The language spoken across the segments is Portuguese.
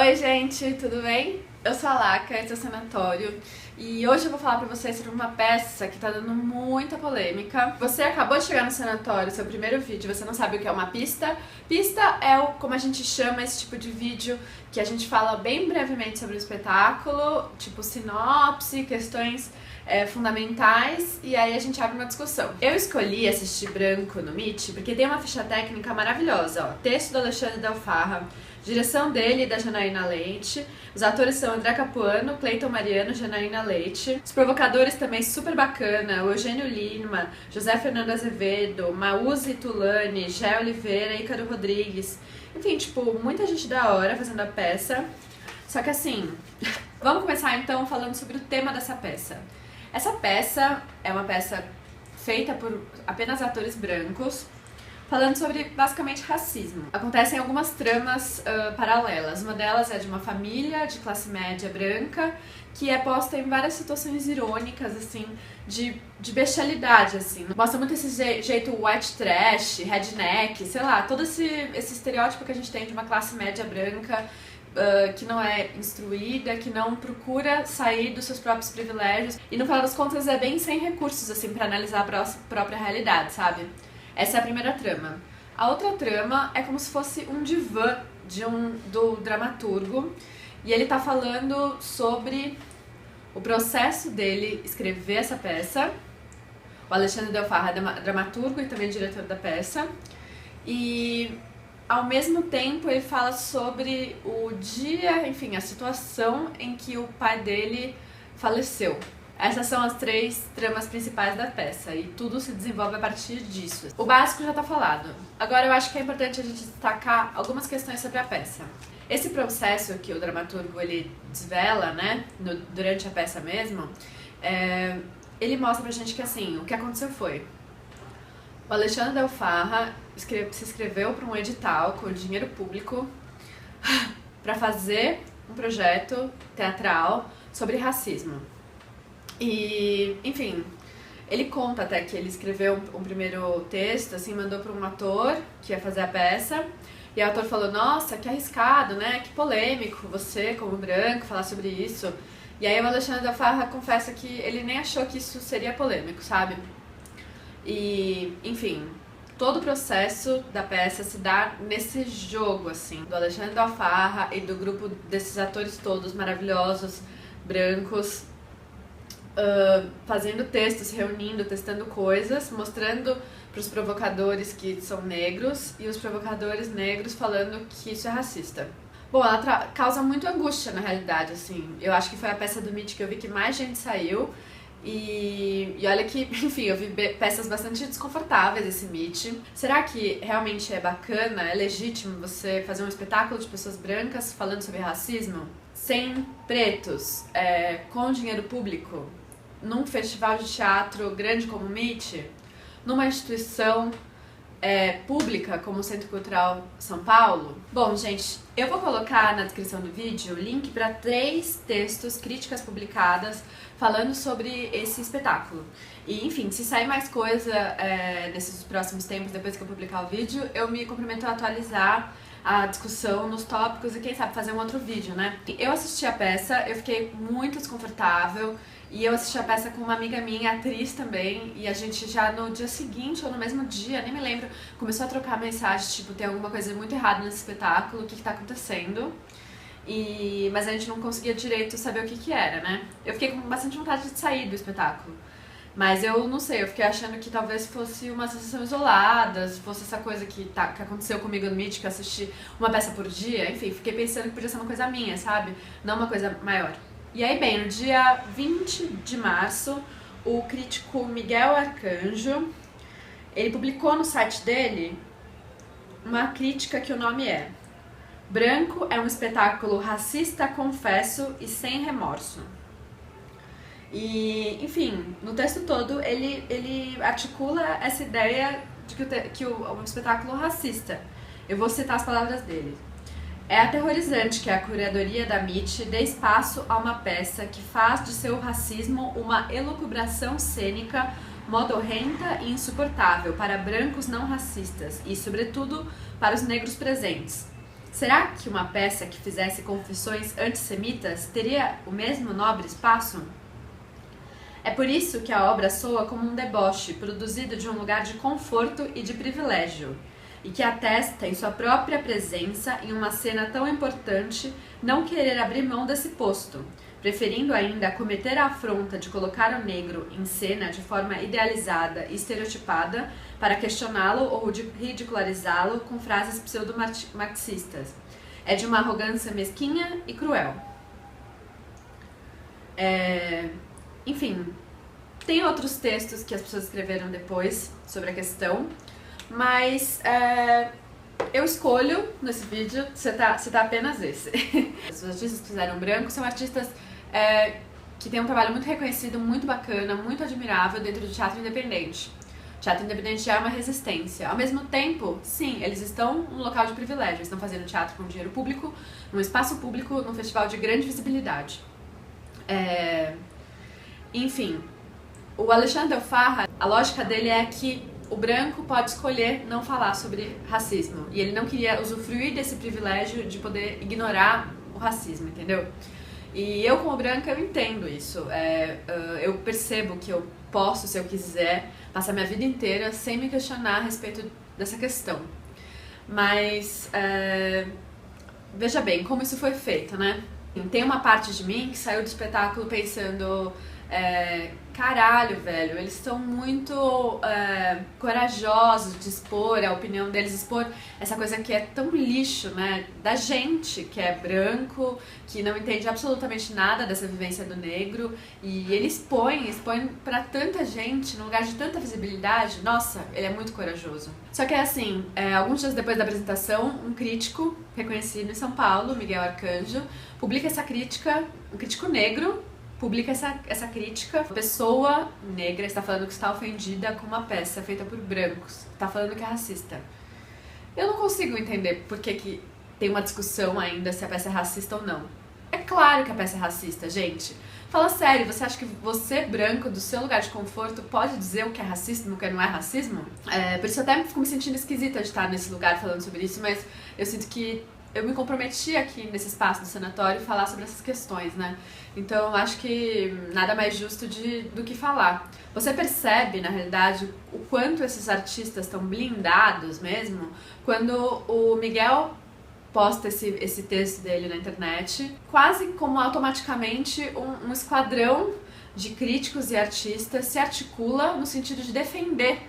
Oi gente, tudo bem? Eu sou a Laca, esse é o Sanatório e hoje eu vou falar pra vocês sobre uma peça que tá dando muita polêmica. Você acabou de chegar no Sanatório, seu primeiro vídeo, você não sabe o que é uma pista? Pista é como a gente chama esse tipo de vídeo que a gente fala bem brevemente sobre o espetáculo, tipo sinopse, questões fundamentais, e aí a gente abre uma discussão. Eu escolhi assistir Branco no Meet porque tem uma ficha técnica maravilhosa, ó. Texto do Alexandre Del Farra, direção dele e da Janaína Leite. Os atores são André Capuano, Cleiton Mariano, Janaína Leite. Os provocadores também super bacana, o Eugênio Lima, José Fernando Azevedo, Maúzi Tulani, Gé Oliveira, Ícaro Rodrigues. Enfim, tipo, muita gente da hora fazendo a peça. Só que assim, vamos começar então falando sobre o tema dessa peça. Essa peça é uma peça feita por apenas atores brancos, falando sobre, basicamente, racismo. Acontecem algumas tramas paralelas. Uma delas é de uma família de classe média branca que é posta em várias situações irônicas, assim, de bestialidade, assim. Mostra muito esse jeito white trash, redneck, sei lá, todo esse estereótipo que a gente tem de uma classe média branca que não é instruída, que não procura sair dos seus próprios privilégios. E no final das contas é bem sem recursos, assim, pra analisar a própria realidade, sabe? Essa é a primeira trama. A outra trama é como se fosse um divã do dramaturgo, e ele tá falando sobre o processo dele escrever essa peça. O Alexandre Del Farra é dramaturgo e também diretor da peça. E ao mesmo tempo ele fala sobre o dia, enfim, a situação em que o pai dele faleceu. Essas são as três tramas principais da peça e tudo se desenvolve a partir disso. O básico já tá falado. Agora eu acho que é importante a gente destacar algumas questões sobre a peça. Esse processo que o dramaturgo ele desvela, né, durante a peça mesmo, ele mostra pra gente que assim, o que aconteceu foi: o Alexandre Del Farra se inscreveu para um edital com dinheiro público para fazer um projeto teatral sobre racismo. E, enfim, ele conta até que ele escreveu um primeiro texto, assim, mandou para um ator que ia fazer a peça, e o ator falou: nossa, que arriscado, né, que polêmico você, como branco, falar sobre isso. E aí o Alexandre Del Farra confessa que ele nem achou que isso seria polêmico, sabe? E, enfim, todo o processo da peça se dá nesse jogo, assim, do Alexandre Del Farra e do grupo desses atores todos maravilhosos, brancos, fazendo textos, se reunindo, testando coisas, mostrando para os provocadores que são negros e os provocadores negros falando que isso é racista. Bom, ela causa muito angústia na realidade, assim. Eu acho que foi a peça do Meet que eu vi que mais gente saiu. E olha que, enfim, eu vi peças bastante desconfortáveis esse Meet. Será que realmente é bacana, é legítimo você fazer um espetáculo de pessoas brancas falando sobre racismo? Sem pretos, com dinheiro público, num festival de teatro grande como o Meet, numa instituição pública como o Centro Cultural São Paulo? Bom, gente, eu vou colocar na descrição do vídeo o link para 3 textos, críticas publicadas, falando sobre esse espetáculo. E, enfim, se sair mais coisa nesses próximos tempos, depois que eu publicar o vídeo, eu me comprometo a atualizar a discussão nos tópicos e quem sabe fazer um outro vídeo, né? Eu assisti a peça, eu fiquei muito desconfortável, e eu assisti a peça com uma amiga minha, atriz também, e a gente já no dia seguinte ou no mesmo dia, nem me lembro, começou a trocar mensagens, tipo, tem alguma coisa muito errada nesse espetáculo, o que tá acontecendo? Mas a gente não conseguia direito saber o que era, né? Eu fiquei com bastante vontade de sair do espetáculo. Mas eu não sei, eu fiquei achando que talvez fosse uma sensação isolada, fosse essa coisa que aconteceu comigo no Meet, que eu assisti uma peça por dia, enfim, fiquei pensando que podia ser uma coisa minha, sabe? Não uma coisa maior. E aí, bem, no dia 20 de março, o crítico Miguel Arcanjo, ele publicou no site dele uma crítica que o nome é: Branco é um espetáculo racista, confesso e sem remorso. E, enfim, no texto todo ele articula essa ideia de que o espetáculo é racista. Eu vou citar as palavras dele. É aterrorizante que a curadoria da Meet dê espaço a uma peça que faz de seu racismo uma elucubração cênica modorrenta e insuportável para brancos não racistas e, sobretudo, para os negros presentes. Será que uma peça que fizesse confissões antissemitas teria o mesmo nobre espaço? É por isso que a obra soa como um deboche produzido de um lugar de conforto e de privilégio, e que atesta em sua própria presença em uma cena tão importante não querer abrir mão desse posto, preferindo ainda cometer a afronta de colocar o negro em cena de forma idealizada e estereotipada para questioná-lo ou ridicularizá-lo com frases pseudo-marxistas. É de uma arrogância mesquinha e cruel. Enfim, tem outros textos que as pessoas escreveram depois sobre a questão, mas eu escolho nesse vídeo citar apenas esse. Os artistas que fizeram branco são artistas que têm um trabalho muito reconhecido, muito bacana, muito admirável dentro do teatro independente. O teatro independente é uma resistência. Ao mesmo tempo, sim, eles estão num local de privilégio, eles estão fazendo teatro com dinheiro público, num espaço público, num festival de grande visibilidade. Enfim, o Alexandre Del Farra, a lógica dele é que o branco pode escolher não falar sobre racismo, e ele não queria usufruir desse privilégio de poder ignorar o racismo, entendeu? E eu, como branca, eu entendo isso. Eu percebo que eu posso, se eu quiser, passar minha vida inteira sem me questionar a respeito dessa questão. Mas, veja bem, como isso foi feito, né? Tem uma parte de mim que saiu do espetáculo pensando... caralho, velho, eles estão muito corajosos de expor a opinião deles, expor essa coisa que é tão lixo, né, da gente que é branco, que não entende absolutamente nada dessa vivência do negro, e ele expõe pra tanta gente, num lugar de tanta visibilidade. Nossa, ele é muito corajoso. Só que é assim, alguns dias depois da apresentação, um crítico reconhecido em São Paulo, Miguel Arcanjo, publica essa crítica, um crítico negro, publica essa crítica. A pessoa negra está falando que está ofendida com uma peça feita por brancos, está falando que é racista. Eu não consigo entender por que tem uma discussão ainda se a peça é racista ou não. É claro que a peça é racista, gente. Fala sério, você acha que você, branco, do seu lugar de conforto, pode dizer o que é racismo e o que não é racismo? Por isso eu até fico me sentindo esquisita de estar nesse lugar falando sobre isso, mas eu sinto que eu me comprometi aqui nesse espaço do sanatório falar sobre essas questões, né? Então eu acho que nada mais justo do que falar. Você percebe, na realidade, o quanto esses artistas estão blindados mesmo quando o Miguel posta esse texto dele na internet, quase como automaticamente um esquadrão de críticos e artistas se articula no sentido de defender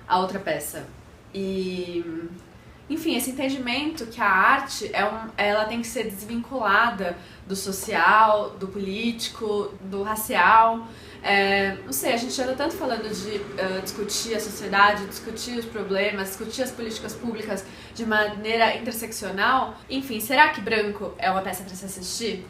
a outra peça. Enfim, esse entendimento que a arte ela tem que ser desvinculada do social, do político, do racial. Não sei, a gente anda tanto falando de discutir a sociedade, discutir os problemas, discutir as políticas públicas de maneira interseccional. Enfim, será que Branco é uma peça para se assistir?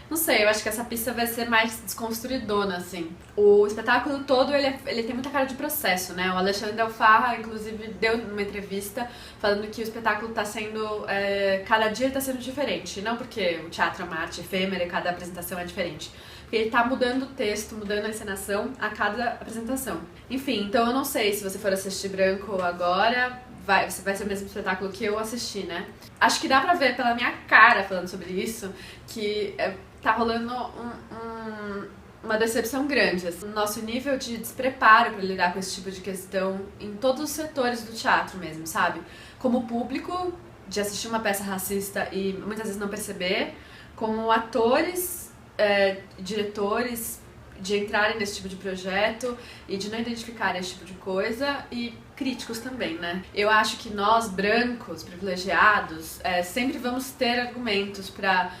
Não sei, eu acho que essa pista vai ser mais desconstruidona, assim. O espetáculo todo, ele tem muita cara de processo, né? O Alexandre Del Farra, inclusive, deu uma entrevista falando que o espetáculo tá sendo... cada dia tá sendo diferente. Não porque o teatro é uma arte efêmera e cada apresentação é diferente. Porque ele tá mudando o texto, mudando a encenação a cada apresentação. Enfim, então eu não sei se você for assistir Branco agora... vai ser o mesmo espetáculo que eu assisti, né? Acho que dá pra ver pela minha cara falando sobre isso que tá rolando uma decepção grande. O nosso nível de despreparo pra lidar com esse tipo de questão em todos os setores do teatro mesmo, sabe? Como público, de assistir uma peça racista e muitas vezes não perceber, como atores, diretores, de entrarem nesse tipo de projeto e de não identificarem esse tipo de coisa, e críticos também, né? Eu acho que nós, brancos, privilegiados, sempre vamos ter argumentos pra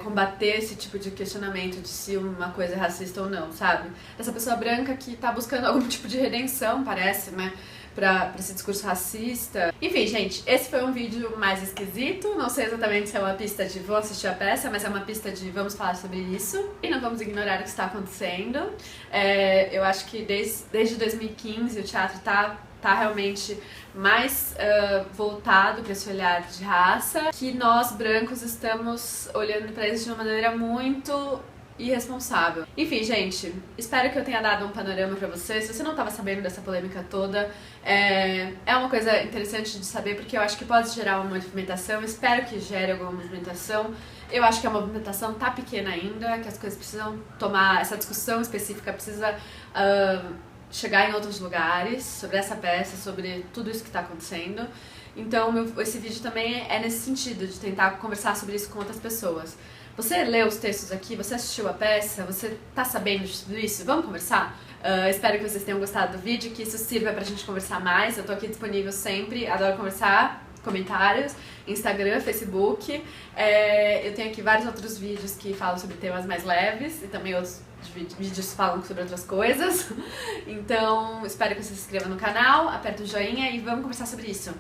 combater esse tipo de questionamento de se uma coisa é racista ou não, sabe? Essa pessoa branca que tá buscando algum tipo de redenção, parece, né? Pra esse discurso racista. Enfim, gente, esse foi um vídeo mais esquisito. Não sei exatamente se é uma pista de vou assistir a peça, mas é uma pista de vamos falar sobre isso. E não vamos ignorar o que está acontecendo. Eu acho que desde 2015 o teatro tá realmente mais voltado para esse olhar de raça, que nós brancos estamos olhando para isso de uma maneira muito e responsável. Enfim, gente, espero que eu tenha dado um panorama pra você. Se você não estava sabendo dessa polêmica toda, é uma coisa interessante de saber, porque eu acho que pode gerar uma movimentação. Espero que gere alguma movimentação. Eu acho que a movimentação tá pequena ainda, que as coisas precisam tomar, essa discussão específica precisa chegar em outros lugares sobre essa peça, sobre tudo isso que está acontecendo. Então, esse vídeo também é nesse sentido, de tentar conversar sobre isso com outras pessoas. Você leu os textos aqui, você assistiu a peça, você tá sabendo de tudo isso? Vamos conversar? Espero que vocês tenham gostado do vídeo, que isso sirva pra gente conversar mais. Eu tô aqui disponível sempre, adoro conversar, comentários, Instagram, Facebook. Eu tenho aqui vários outros vídeos que falam sobre temas mais leves e também outros vídeos falam sobre outras coisas. Então, espero que você se inscreva no canal, aperte o joinha e vamos conversar sobre isso.